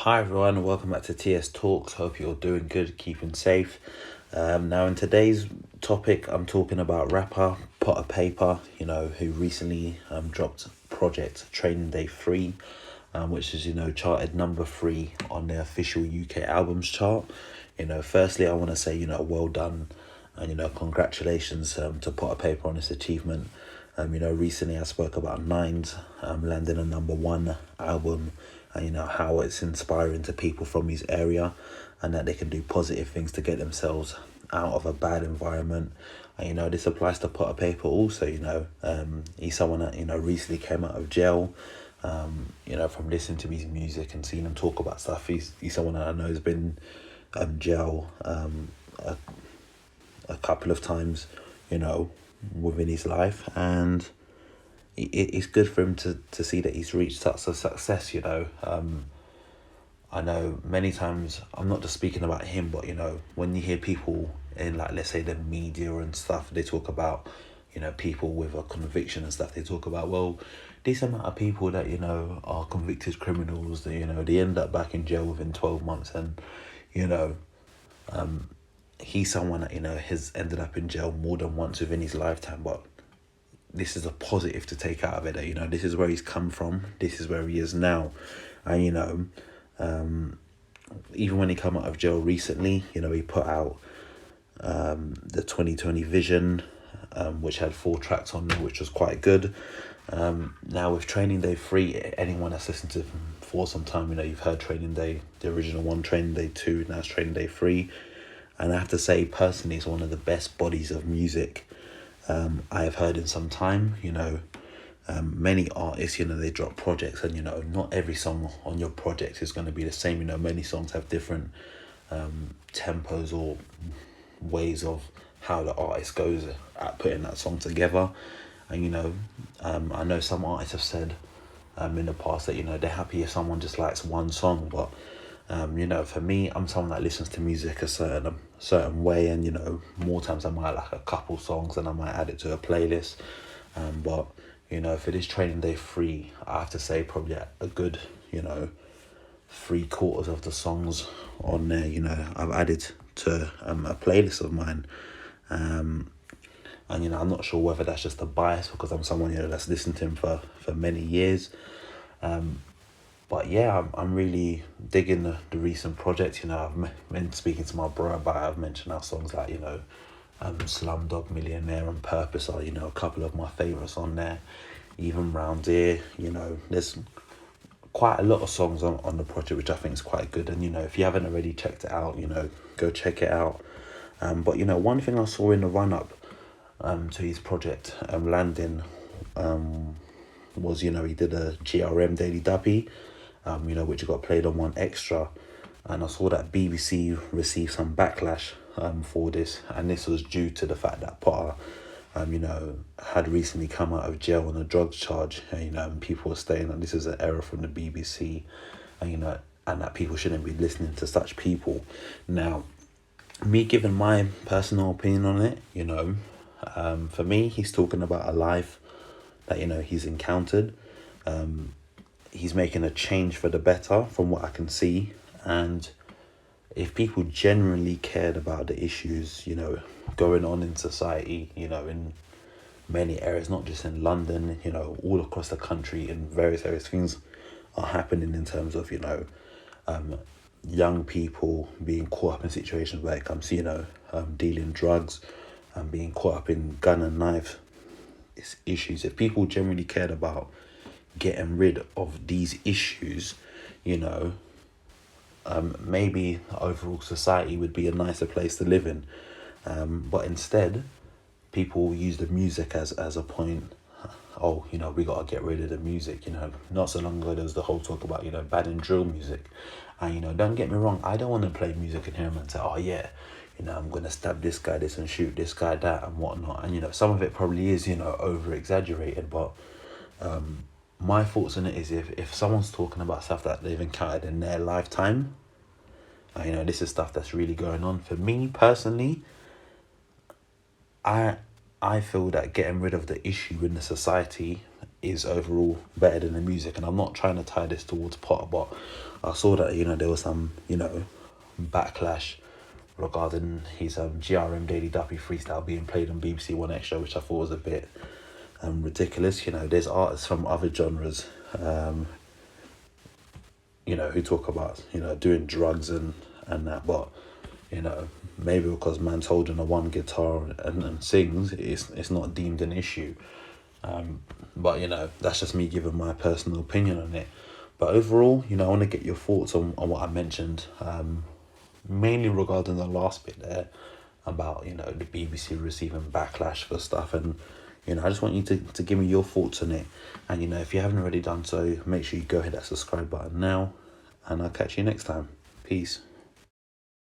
Hi everyone, welcome back to TS Talks. Hope you're doing good, keeping safe. Now in today's topic, I'm talking about rapper Payper, who recently dropped project Training Day 3, which is, charted number 3 on the official UK albums chart. Firstly, I want to say, well done and, congratulations to Payper on this achievement. Recently I spoke about Nines landing a number 1 album, and how it's inspiring to people from his area, and that they can do positive things to get themselves out of a bad environment. And this applies to Payper also. He's someone that recently came out of jail. From listening to his music and seeing him talk about stuff, he's someone that I know has been jail a couple of times within his life, and it's good for him to see that he's reached such a success. I know many times, I'm not just speaking about him, but when you hear people in, like, let's say the media and stuff, they talk about people with a conviction and stuff. They talk about, well, this amount of people that are convicted criminals, that they end up back in jail within 12 months, and he's someone that has ended up in jail more than once within his lifetime. But this is a positive to take out of it, that this is where he's come from, this is where he is now. And even when he came out of jail recently, he put out the 2020 Vision, which had 4 tracks on there, which was quite good. Now with Training Day 3, anyone that's listened to him for some time, you've heard Training Day, the original one, Training Day 2, now it's Training Day 3. And I have to say, personally, it's one of the best bodies of music I have heard in some time. Many artists, they drop projects, and not every song on your project is going to be the same. Many songs have different tempos or ways of how the artist goes at putting that song together. And I know some artists have said in the past that they're happy if someone just likes one song, but for me, I'm someone that listens to music a certain way, and more times I might like a couple songs and I might add it to a playlist. But for this Training Day 3, I have to say probably a good 3/4 of the songs on there I've added to a playlist of mine. And I'm not sure whether that's just a bias because I'm someone that's listened to him for many years. But yeah, I'm really digging the recent projects. I've been speaking to my bro about it. I've mentioned our songs like, Slumdog Millionaire and Purpose are, a couple of my favourites on there. Even Round Here, there's quite a lot of songs on the project, which I think is quite good. And, if you haven't already checked it out, go check it out. But, one thing I saw in the run-up to his project landing was, he did a GRM Daily Duppy, which got played on 1Xtra, and I saw that BBC received some backlash for this, and this was due to the fact that Potter had recently come out of jail on a drugs charge, and people were saying that this is an error from the BBC, and and that people shouldn't be listening to such people. Now, me giving my personal opinion on it, for me, he's talking about a life that he's encountered. He's making a change for the better from what I can see, and if people genuinely cared about the issues going on in society, in many areas, not just in London, all across the country, in various areas, things are happening in terms of young people being caught up in situations where it comes to dealing drugs and being caught up in gun and knife issues. If people generally cared about getting rid of these issues, maybe overall society would be a nicer place to live in. But instead, people use the music as a point. Oh, we got to get rid of the music. Not so long ago, there was the whole talk about, banning drill music. And, don't get me wrong, I don't want to play music in here and say, oh, yeah, I'm going to stab this guy this and shoot this guy that and whatnot. And, some of it probably is, over-exaggerated. But my thoughts on it is if someone's talking about stuff that they've encountered in their lifetime, this is stuff that's really going on. For me, personally, I feel that getting rid of the issue in the society is overall better than the music. And I'm not trying to tie this towards Potter, but I saw that, you know, there was some, you know, backlash regarding his GRM Daily Duppy freestyle being played on BBC One Extra, which I thought was a bit ridiculous. You know, there's artists from other genres, you know, who talk about, you know, doing drugs and that, but, you know, maybe because man's holding a one guitar and sings, it's not deemed an issue. But, you know, that's just me giving my personal opinion on it. But overall, you know, I want to get your thoughts on what I mentioned, mainly regarding the last bit there about, you know, the BBC receiving backlash for stuff. And, you know, I just want you to give me your thoughts on it. And, you know, if you haven't already done so, make sure you go hit that subscribe button now. And I'll catch you next time. Peace.